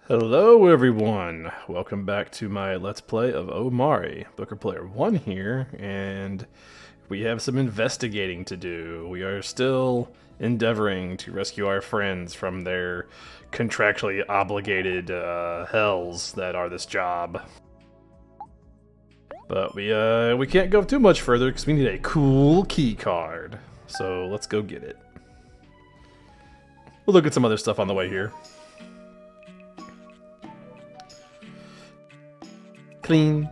Hello everyone! Welcome back to my Let's Play of Omori. Booker Player 1 here, and we have some investigating to do. We are still endeavoring to rescue our friends from their contractually obligated hells that are this job. But we can't go too much further because we need a cool key card. So let's go get it. We'll look at some other stuff on the way here. Clean,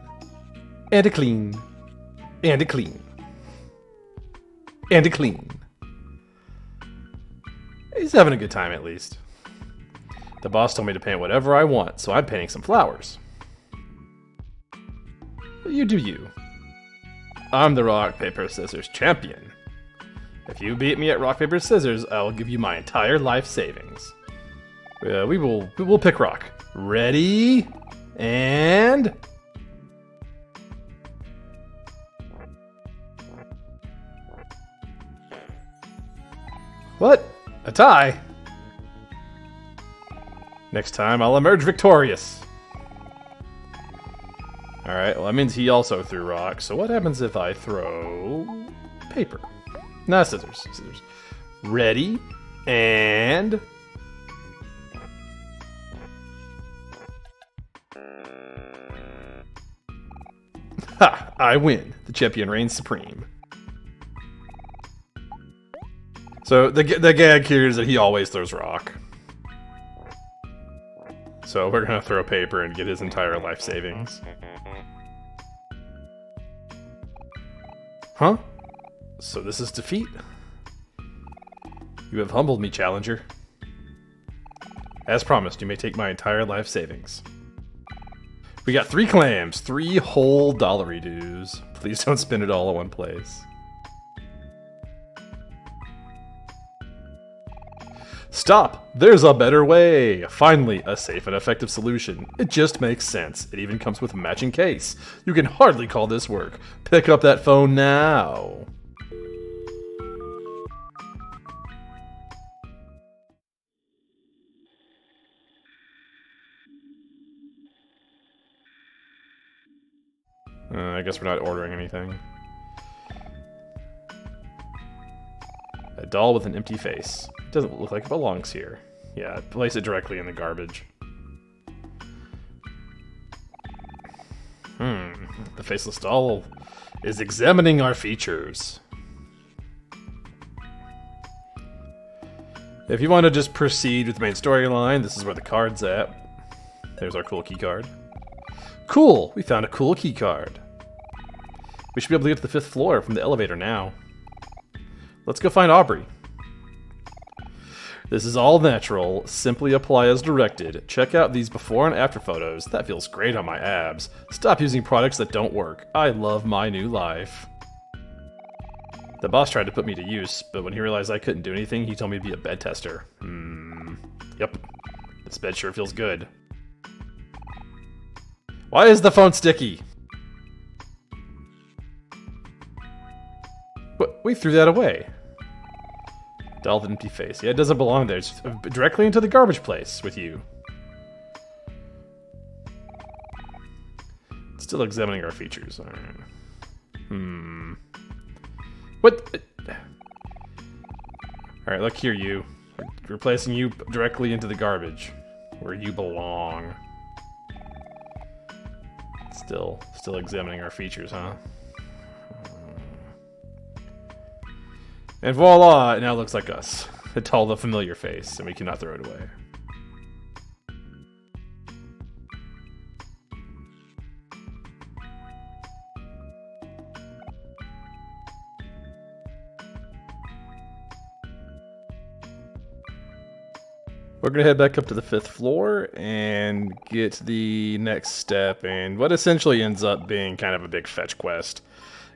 and a clean, and a clean, and a clean. He's having a good time at least. The boss told me to paint whatever I want, so I'm painting some flowers. You do you. I'm the rock, paper, scissors champion. If you beat me at rock, paper, scissors, I'll give you my entire life savings. We'll pick rock. Ready? And... What? A tie? Next time I'll emerge victorious. Alright, well that means he also threw rocks, so what happens if I throw... paper? Nah, scissors. Scissors. Ready? And... Ha! I win. The champion reigns supreme. So the gag here is that he always throws rock. So we're gonna throw paper and get his entire life savings. Huh? So this is defeat? You have humbled me, challenger. As promised, you may take my entire life savings. We got 3 clams, 3 whole dollary dues. Please don't spend it all in one place. Stop! There's a better way! Finally, a safe and effective solution. It just makes sense. It even comes with a matching case. You can hardly call this work. Pick up that phone now! I guess we're not ordering anything. A doll with an empty face. Doesn't look like it belongs here. Yeah, place it directly in the garbage. The faceless doll is examining our features. If you want to just proceed with the main storyline, this is where the card's at. There's our cool key card. Cool! We found a cool key card. We should be able to get to the 5th floor from the elevator now. Let's go find Aubrey. This is all natural. Simply apply as directed. Check out these before and after photos. That feels great on my abs. Stop using products that don't work. I love my new life. The boss tried to put me to use, but when he realized I couldn't do anything, he told me to be a bed tester. Yep. This bed sure feels good. Why is the phone sticky? But we threw that away. Doll with an empty face. Yeah, it doesn't belong there. It's directly into the garbage place with you. Still examining our features. Alright. What? Alright, look here, you. We're placing you directly into the garbage. Where you belong. Still examining our features, huh? And voila, it now looks like us. A tall, the familiar face, and we cannot throw it away. We're gonna head back up to the 5th floor and get the next step in what essentially ends up being kind of a big fetch quest.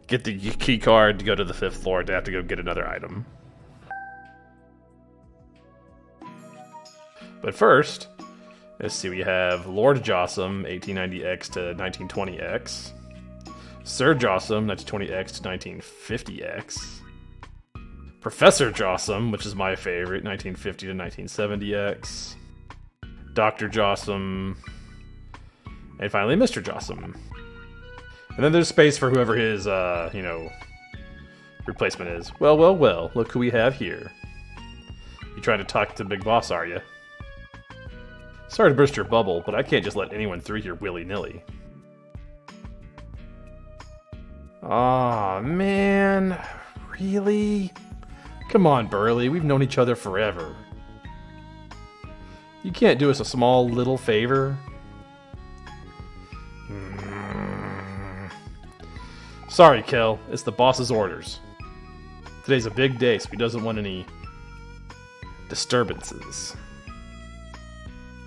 Get the key card to go to the 5th floor to have to go get another item. But first, let's see, we have Lord Jossum, 1890X to 1920X. Sir Jossum, 1920X to 1950X. Professor Jossum, which is my favorite, 1950 to 1970X. Dr. Jossum, and finally Mr. Jossum. And then there's space for whoever his, replacement is. Well, well, well, look who we have here. You trying to talk to Big Boss, are you? Sorry to burst your bubble, but I can't just let anyone through here willy-nilly. Aw, man. Really? Come on, Burley, we've known each other forever. You can't do us a small little favor? Sorry, Kel, it's the boss's orders. Today's a big day, so he doesn't want any disturbances.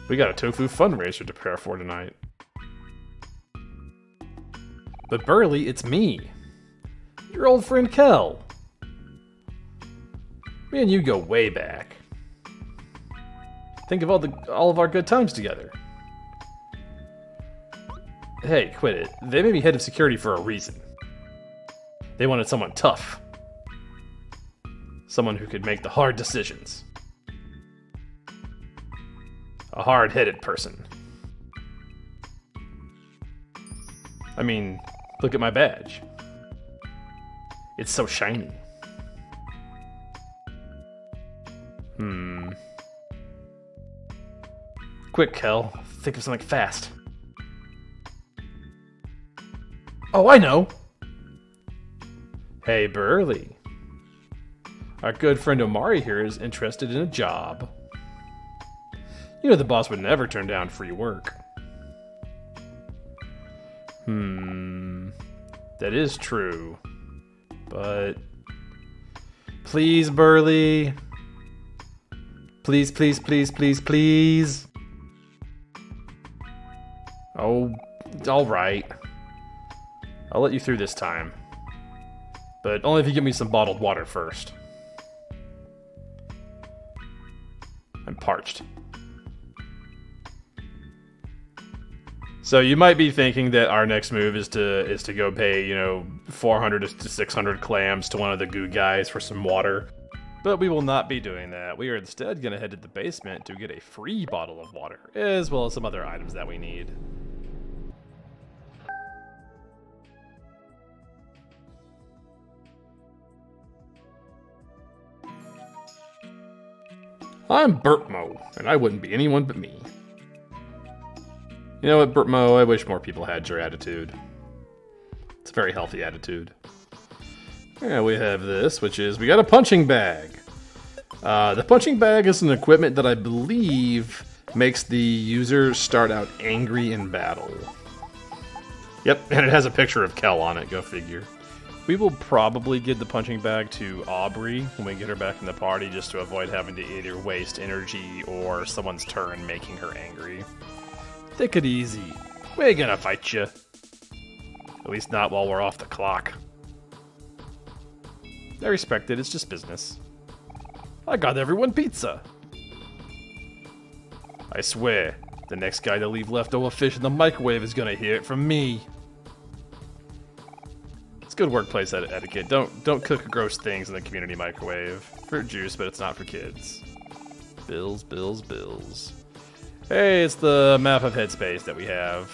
We got a tofu fundraiser to prepare for tonight. But Burley, it's me. Your old friend Kel. Me and you go way back. Think of all of our good times together. Hey, quit it. They made me head of security for a reason. They wanted someone tough. Someone who could make the hard decisions. A hard-headed person. I mean, look at my badge. It's so shiny. Quick, Kel. Think of something fast. Oh, I know! Hey, Burley. Our good friend Omori here is interested in a job. You know the boss would never turn down free work. That is true. But... please, Burley. Please, please, please, please, please. Oh, alright. I'll let you through this time. But only if you give me some bottled water first. I'm parched. So you might be thinking that our next move is to go pay, 400 to 600 clams to one of the goo guys for some water. But we will not be doing that. We are instead going to head to the basement to get a free bottle of water, as well as some other items that we need. I'm Burtmo, and I wouldn't be anyone but me. You know what, Burtmo, I wish more people had your attitude. It's a very healthy attitude. Yeah, we have this, which is, we got a punching bag. The punching bag is an equipment that I believe makes the user start out angry in battle. Yep, and it has a picture of Kel on it, go figure. We will probably give the punching bag to Aubrey when we get her back in the party, just to avoid having to either waste energy or someone's turn making her angry. Take it easy. We ain't gonna fight you. At least not while we're off the clock. I respect it, it's just business. I got everyone pizza. I swear, the next guy to leave leftover fish in the microwave is gonna hear it from me. It's good workplace etiquette. Don't cook gross things in the community microwave. Fruit juice, but it's not for kids. Bills, bills, bills. Hey, it's the map of Headspace that we have.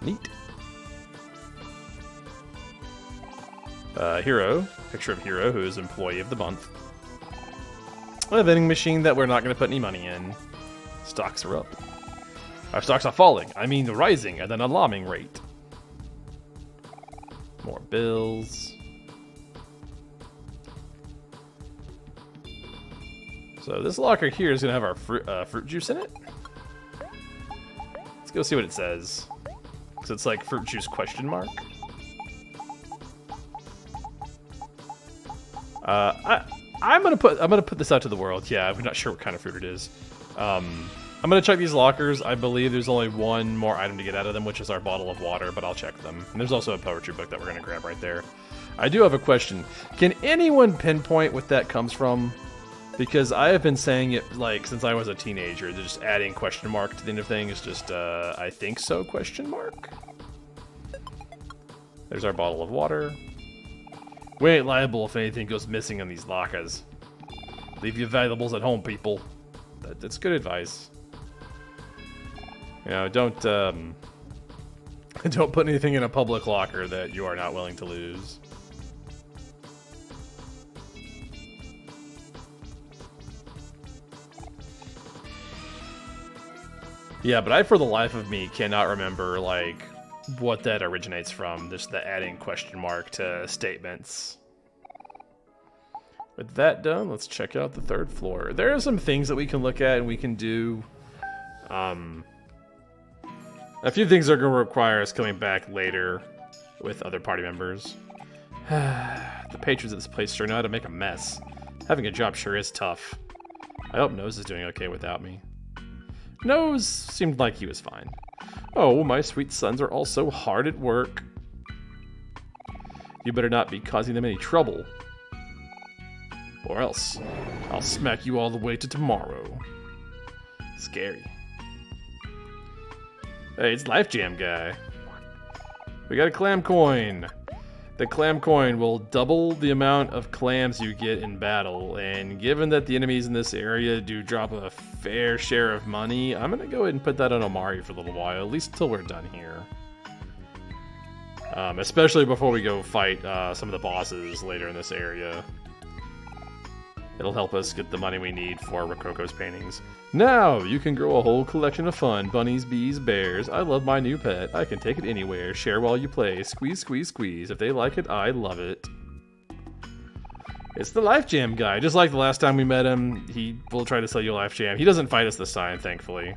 Neat. Hero. Picture of Hero, who is Employee of the Month. A vending machine that we're not going to put any money in. Stocks are up. Our stocks are falling. I mean rising at an alarming rate. More bills. So this locker here is going to have our fruit juice in it. Let's go see what it says. Because it's like fruit juice question mark. I'm gonna put this out to the world. Yeah, I'm not sure what kind of fruit it is. I'm gonna check these lockers. I believe there's only one more item to get out of them, which is our bottle of water, but I'll check them. And there's also a poetry book that we're gonna grab right there. I do have a question. Can anyone pinpoint what that comes from? Because I have been saying it like since I was a teenager. They're just adding question mark to the end of things is just I think so question mark. There's our bottle of water. We ain't liable if anything goes missing in these lockers. Leave your valuables at home, people. That's good advice. You know, don't don't put anything in a public locker that you are not willing to lose. Yeah, but I, for the life of me, cannot remember, like, what that originates from. Just the adding question mark to statements. With that done, let's check out the third floor. There are some things that we can look at and we can do. A few things are going to require us coming back later with other party members. The patrons of this place sure know how to make a mess. Having a job sure is tough. I hope Nose is doing okay without me. Nose seemed like he was fine. Oh, my sweet sons are all so hard at work. You better not be causing them any trouble. Or else, I'll smack you all the way to tomorrow. Scary. Hey, it's Life Jam guy. We got a clam coin. The clam coin will double the amount of clams you get in battle, and given that the enemies in this area do drop a fair share of money, I'm gonna go ahead and put that on Omori for a little while, at least until we're done here. Especially before we go fight some of the bosses later in this area. It'll help us get the money we need for Rococo's paintings. Now, you can grow a whole collection of fun. Bunnies, bees, bears. I love my new pet. I can take it anywhere. Share while you play. Squeeze, squeeze, squeeze. If they like it, I love it. It's the Life Jam guy. Just like the last time we met him, he will try to sell you Life Jam. He doesn't fight us this time, thankfully.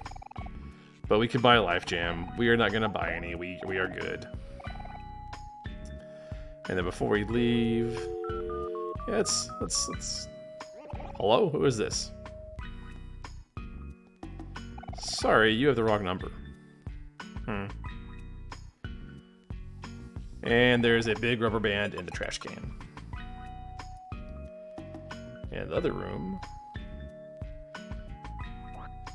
But we can buy Life Jam. We are not going to buy any. We are good. And then before we leave... Yeah, let's... Hello? Who is this? Sorry, you have the wrong number. And there's a big rubber band in the trash can. And the other room...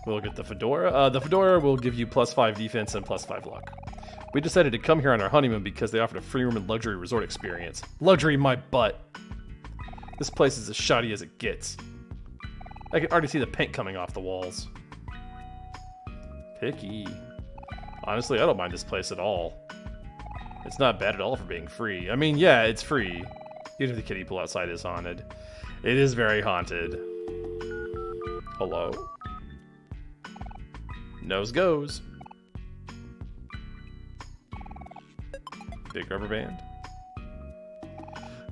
We'll get the fedora. The fedora will give you +5 defense and +5 luck. We decided to come here on our honeymoon because they offered a free room and luxury resort experience. Luxury my butt! This place is as shoddy as it gets. I can already see the paint coming off the walls. Picky. Honestly, I don't mind this place at all. It's not bad at all for being free. I mean, yeah, it's free. Even if the kiddie pool outside is haunted. It is very haunted. Hello? Nose goes. Big rubber band.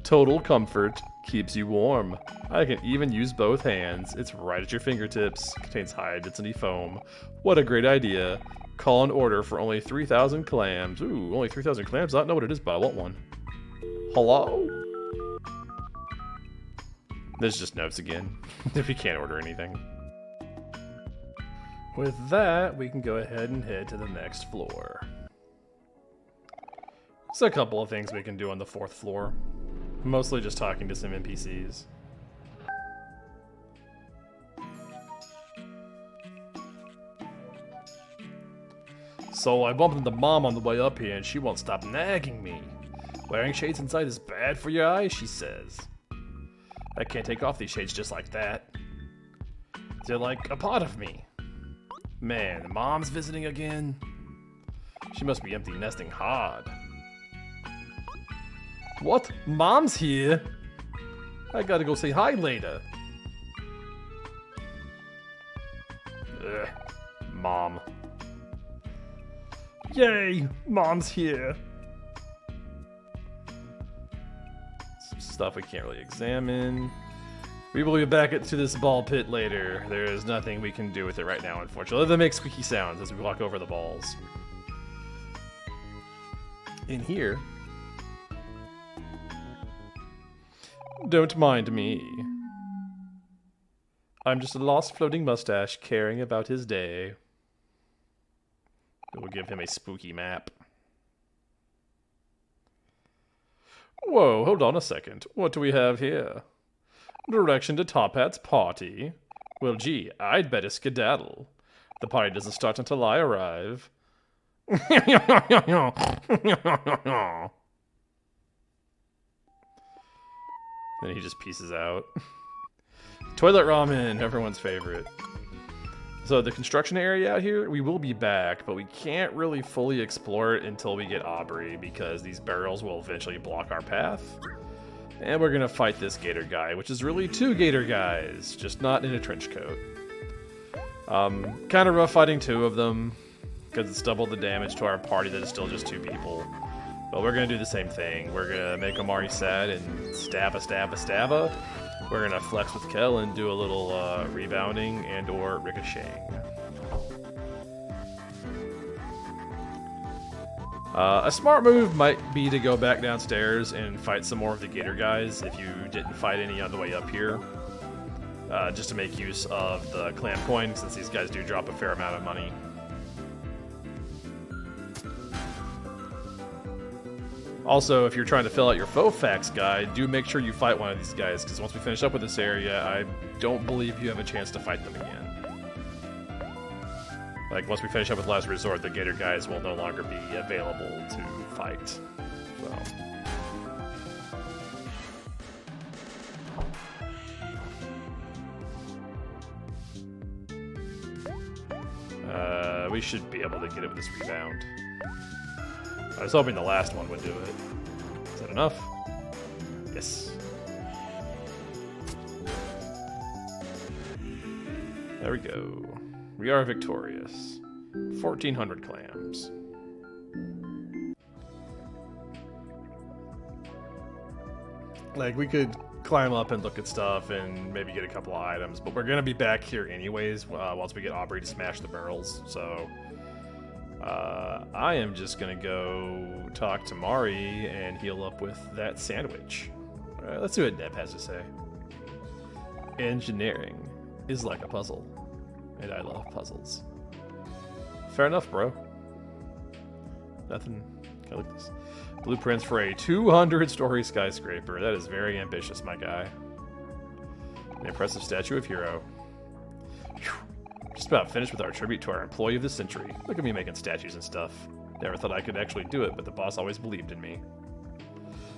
Total comfort. Keeps you warm. I can even use both hands. It's right at your fingertips. Contains high density foam. What a great idea. Call an order for only 3,000 clams. Ooh, only 3,000 clams? I don't know what it is, but I want one. Hello? There's just notes again. If you can't order anything. With that, we can go ahead and head to the next floor. There's a couple of things we can do on the 4th floor. Mostly just talking to some NPCs. So I bumped into Mom on the way up here and she won't stop nagging me. Wearing shades inside is bad for your eyes, she says. I can't take off these shades just like that. They're like a part of me. Man, Mom's visiting again? She must be empty nesting hard. What? Mom's here? I gotta go say hi later. Ugh. Mom. Yay! Mom's here. Some stuff we can't really examine. We will be back to this ball pit later. There is nothing we can do with it right now, unfortunately. They make squeaky sounds as we walk over the balls. In here... Don't mind me. I'm just a lost floating mustache caring about his day. We'll give him a spooky map. Whoa, hold on a second. What do we have here? Direction to Top Hat's party. Well, gee, I'd better skedaddle. The party doesn't start until I arrive. Then he just pieces out. Toilet ramen, everyone's favorite. So the construction area out here, we will be back, but we can't really fully explore it until we get Omori, because these barrels will eventually block our path. And we're gonna fight this gator guy, which is really 2 gator guys, just not in a trench coat. Kind of rough fighting 2 of them, because it's double the damage to our party that is still just 2 people. But we're gonna do the same thing. We're gonna make Omori sad and stabba. We're gonna flex with Kel and do a little rebounding and or ricocheting. A smart move might be to go back downstairs and fight some more of the gator guys if you didn't fight any on the way up here. Just to make use of the clam coin, since these guys do drop a fair amount of money. Also, if you're trying to fill out your faux facts guide, do make sure you fight one of these guys, because once we finish up with this area, I don't believe you have a chance to fight them again. Like, once we finish up with Last Resort, the gator guys will no longer be available to fight. So. We should be able to get it with this rebound. I was hoping the last one would do it. Is that enough? Yes. There we go. We are victorious. 1,400 clams. Like, we could climb up and look at stuff and maybe get a couple of items, but we're gonna be back here anyways once we get Omori to smash the barrels, so... I am just gonna go talk to Mari and heal up with that sandwich. Alright, let's see what Deb has to say. Engineering is like a puzzle, and I love puzzles. Fair enough, bro. Nothing. Can I look at this? Blueprints for a 200-story skyscraper. That is very ambitious, my guy. An impressive statue of hero. Whew. Just about finished with our tribute to our employee of the century. Look at me making statues and stuff. Never thought I could actually do it, but the boss always believed in me.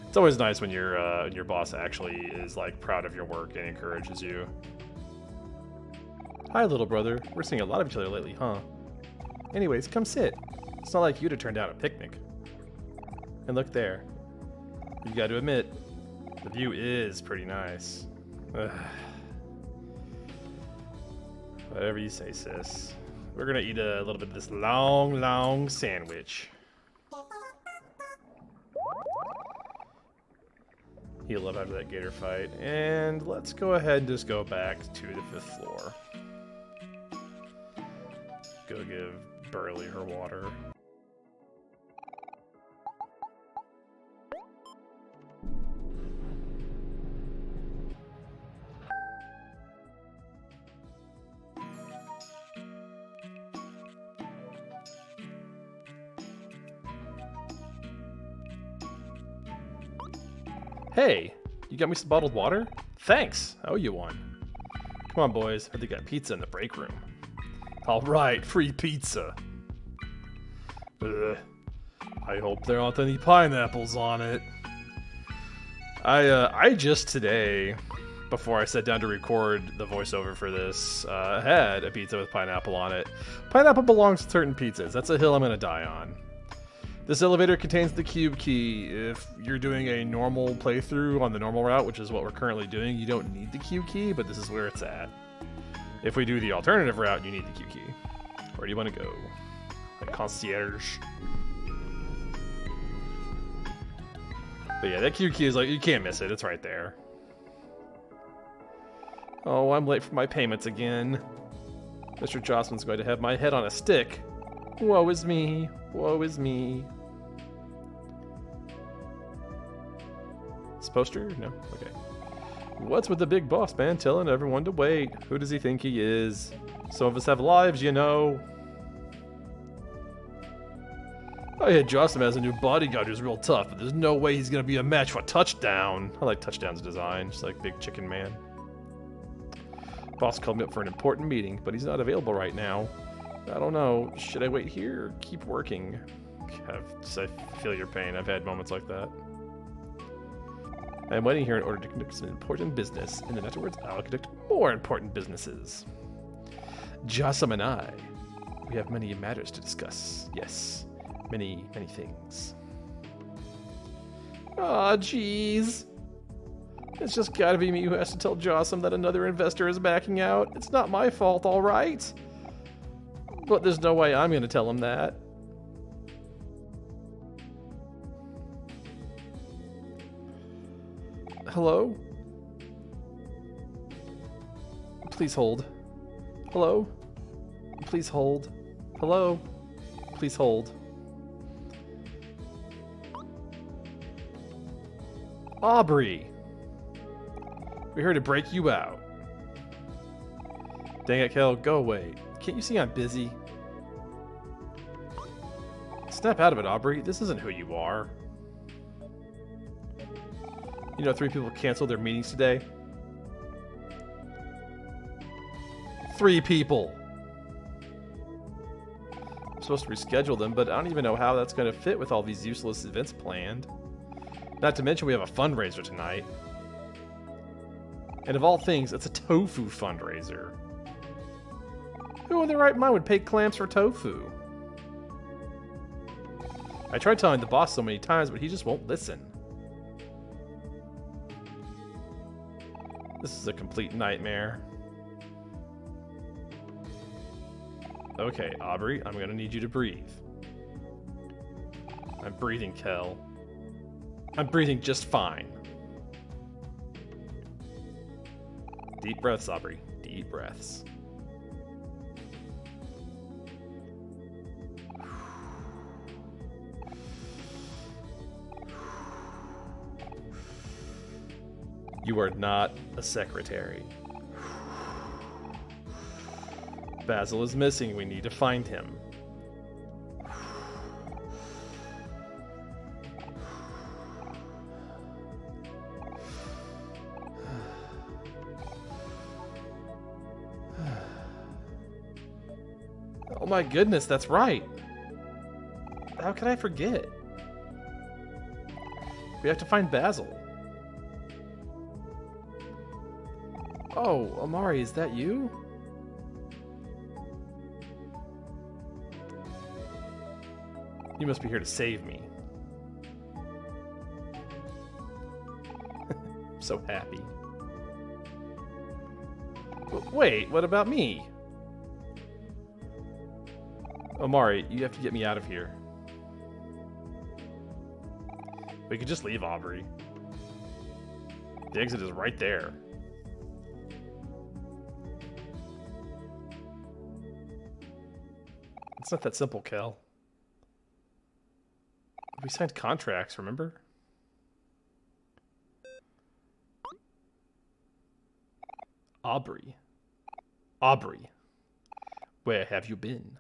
It's always nice when your boss actually is like proud of your work and encourages you. Hi, little brother. We're seeing a lot of each other lately, huh? Anyways, come sit. It's not like you'd have turned down a picnic. And look there. You got to admit, the view is pretty nice. Ugh. Whatever you say, sis. We're gonna eat a little bit of this long sandwich. Heal up after that gator fight. And let's go ahead and just go back to the 5th floor. Go give Burley her water. Hey, you got me some bottled water? Thanks, I owe you one. Come on, boys, I think I got pizza in the break room. All right, free pizza. I hope there aren't any pineapples on it. I just today, before I sat down to record the voiceover for this, had a pizza with pineapple on it. Pineapple belongs to certain pizzas. That's a hill I'm gonna die on. This elevator contains the cube key. If you're doing a normal playthrough on the normal route, which is what we're currently doing, you don't need the cube key, but this is where it's at. If we do the alternative route, you need the cube key. Where do you want to go? Like concierge. But yeah, that cube key is like, you can't miss it. It's right there. Oh, I'm late for my payments again. Mr. Jocelyn's going to have my head on a stick. Woe is me. Woe is me. This poster? No? Okay. What's with the big boss man telling everyone to wait? Who does he think he is? Some of us have lives, you know. I heard Jocelyn has a new bodyguard who's real tough, but there's no way he's gonna be a match for Touchdown. I like Touchdown's design, just like Big Chicken Man. Boss called me up for an important meeting, but he's not available right now. I don't know. Should I wait here or keep working? I feel your pain. I've had moments like that. I'm waiting here in order to conduct some important business, and then afterwards I'll conduct more important businesses. Jossam and I, we have many matters to discuss. Yes, many things. Aw, jeez. It's just gotta be me who has to tell Jossam that another investor is backing out. It's not my fault, alright? But there's no way I'm gonna tell him that. Hello? Please hold. Hello? Please hold. Hello? Please hold. Aubrey! We're here to break you out. Dang it, Kel, go away. Can't you see I'm busy? Snap out of it, Aubrey. This isn't who you are. You know, 3 people canceled their meetings today. 3 people! I'm supposed to reschedule them, but I don't even know how that's going to fit with all these useless events planned. Not to mention we have a fundraiser tonight. And of all things, it's a tofu fundraiser. Who in their right mind would pay clams for tofu? I tried telling the boss so many times, but he just won't listen. This is a complete nightmare. Okay, Aubrey, I'm gonna need you to breathe. I'm breathing, Kel. I'm breathing just fine. Deep breaths, Aubrey. Deep breaths. You are not a secretary. Basil is missing. We need to find him. Oh my goodness, that's right. How could I forget? We have to find Basil. Oh, Omori, is that you? You must be here to save me. I'm so happy. Wait, what about me? Omori, you have to get me out of here. We could just leave Aubrey. The exit is right there. It's not that simple, Kel. We signed contracts, remember? Aubrey. Aubrey. Where have you been?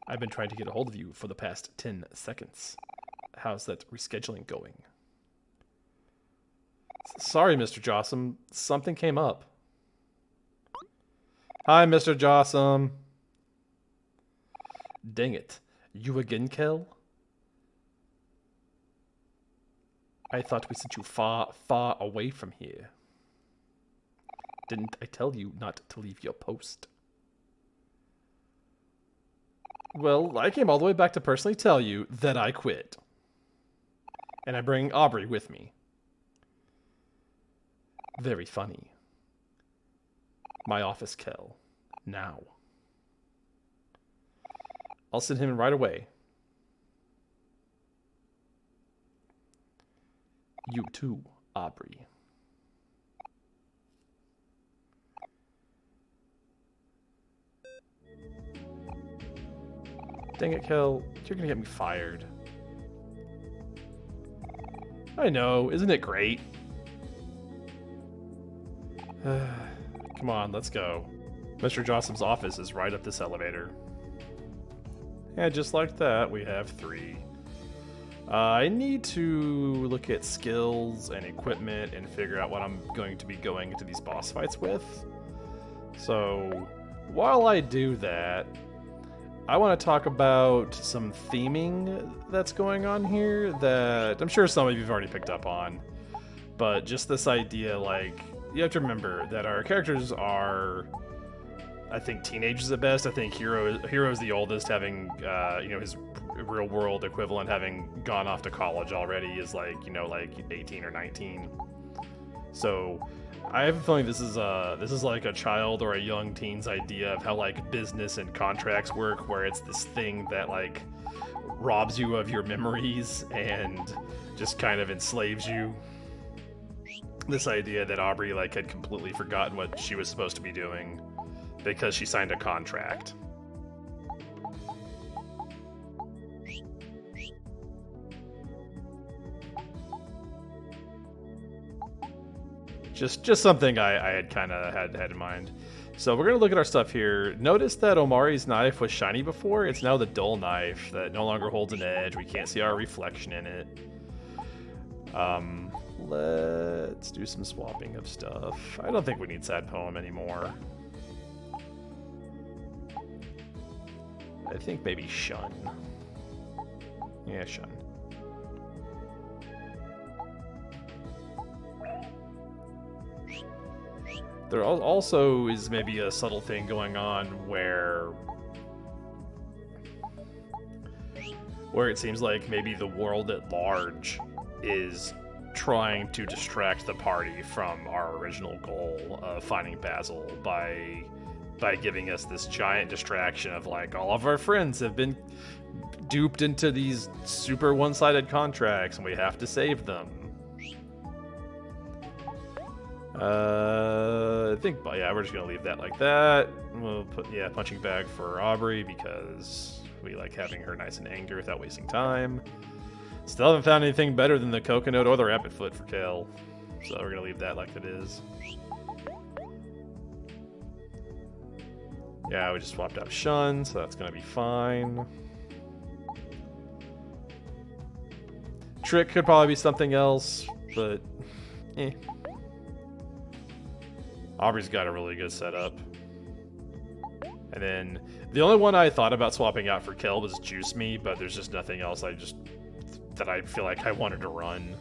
I've been trying to get a hold of you for the past 10 seconds. How's that rescheduling going? Sorry, Mr. Jossam. Something came up. Hi, Mr. Jossam. Dang it. You again, Kel? I thought we sent you far, far away from here. Didn't I tell you not to leave your post? Well, I came all the way back to personally tell you that I quit. And I bring Aubrey with me. Very funny. My office, Kel. Now. I'll send him in right away. You too, Aubrey. Dang it, Kel. You're gonna get me fired. I know, isn't it great? Come on, let's go. Mr. Jossam's office is right up this elevator. And just like that, we have 3. I need to look at skills and equipment and figure out what I'm going to be going into these boss fights with. So, while I do that, I want to talk about some theming that's going on here that I'm sure some of you have already picked up on. But just this idea, like, you have to remember that our characters are I think teenagers at best. I think Hero's the oldest, having his real world equivalent having gone off to college already is like 18 or 19. So I have a feeling this is like a child or a young teen's idea of how like business and contracts work, where it's this thing that like robs you of your memories and just kind of enslaves you. This idea that Aubrey like had completely forgotten what she was supposed to be doing because she signed a contract. Just something I had kind of had in mind. So we're gonna look at our stuff here. Notice that Omori's knife was shiny before. It's now the dull knife that no longer holds an edge. We can't see our reflection in it. Let's do some swapping of stuff. I don't think we need Sad Poem anymore. I think maybe Shun. Yeah, Shun. There also is maybe a subtle thing going on where it seems like maybe the world at large is trying to distract the party from our original goal of finding Basil by giving us this giant distraction of like all of our friends have been duped into these super one-sided contracts and we have to save them. I think, yeah, we're just gonna leave that like that. We'll put, yeah, punching bag for Aubrey because we like having her nice and angry without wasting time. Still haven't found anything better than the coconut or the rabbit foot for Kale, so we're gonna leave that like it is. Yeah, we just swapped out Shun, so that's gonna be fine. Trick could probably be something else, but eh. Aubrey's got a really good setup. And then the only one I thought about swapping out for Kel was Juice Me, but there's just nothing else that I feel like I wanted to run.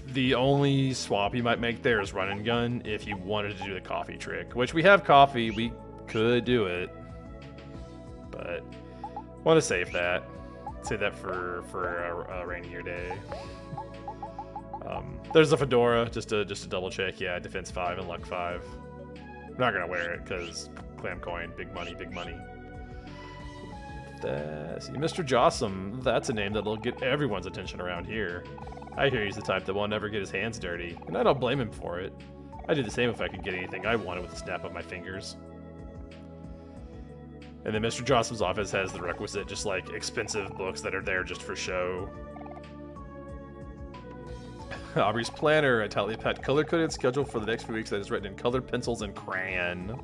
The only swap you might make there is Run and Gun if you wanted to do the coffee trick, which we have coffee, we could do it, but want to save that. Save that for a rainier day. There's the fedora, just to double check. Yeah, defense 5 and luck 5. I'm not gonna wear it because clam coin, big money, big money. See, Mr. Jossum, that's a name that'll get everyone's attention around here. I hear he's the type that won't ever get his hands dirty, and I don't blame him for it. I'd do the same if I could get anything I wanted with a snap of my fingers. And then Mr. Jossum's office has the requisite, just like expensive books that are there just for show. Aubrey's planner, a tightly packed color-coded schedule for the next few weeks that is written in colored pencils and crayon.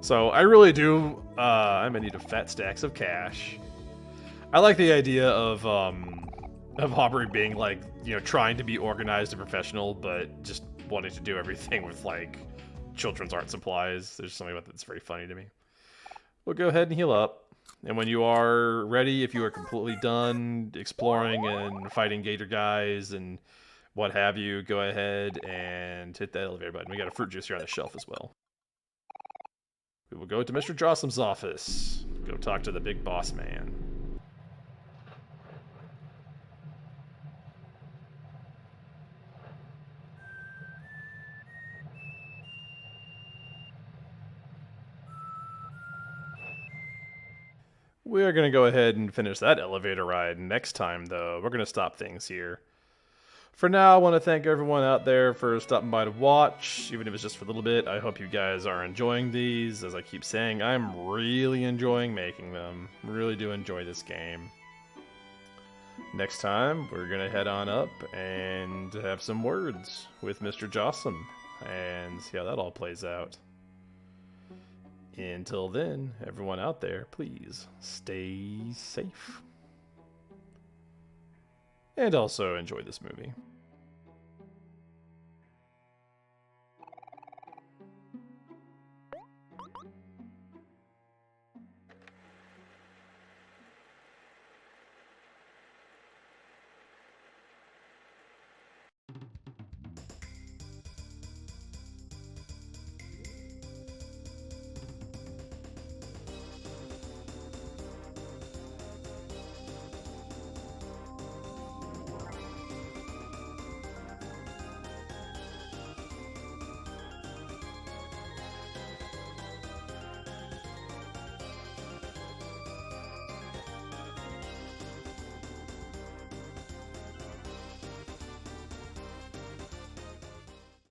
So I really do, I'm in need of fat stacks of cash. I like the idea of Aubrey being like, trying to be organized and professional, but just wanting to do everything with like children's art supplies. There's something about that's very funny to me. We'll go ahead and heal up. And when you are ready, if you are completely done exploring and fighting gator guys and what have you, go ahead and hit that elevator button. We got a fruit juice here on the shelf as well. We will go to Mr. Jossum's office. Go talk to the big boss man. We're going to go ahead and finish that elevator ride next time, though. We're going to stop things here. For now, I want to thank everyone out there for stopping by to watch, even if it's just for a little bit. I hope you guys are enjoying these. As I keep saying, I'm really enjoying making them. Really do enjoy this game. Next time, we're going to head on up and have some words with Mr. Jossum and see how that all plays out. Until then, everyone out there, please stay safe. And also enjoy this movie.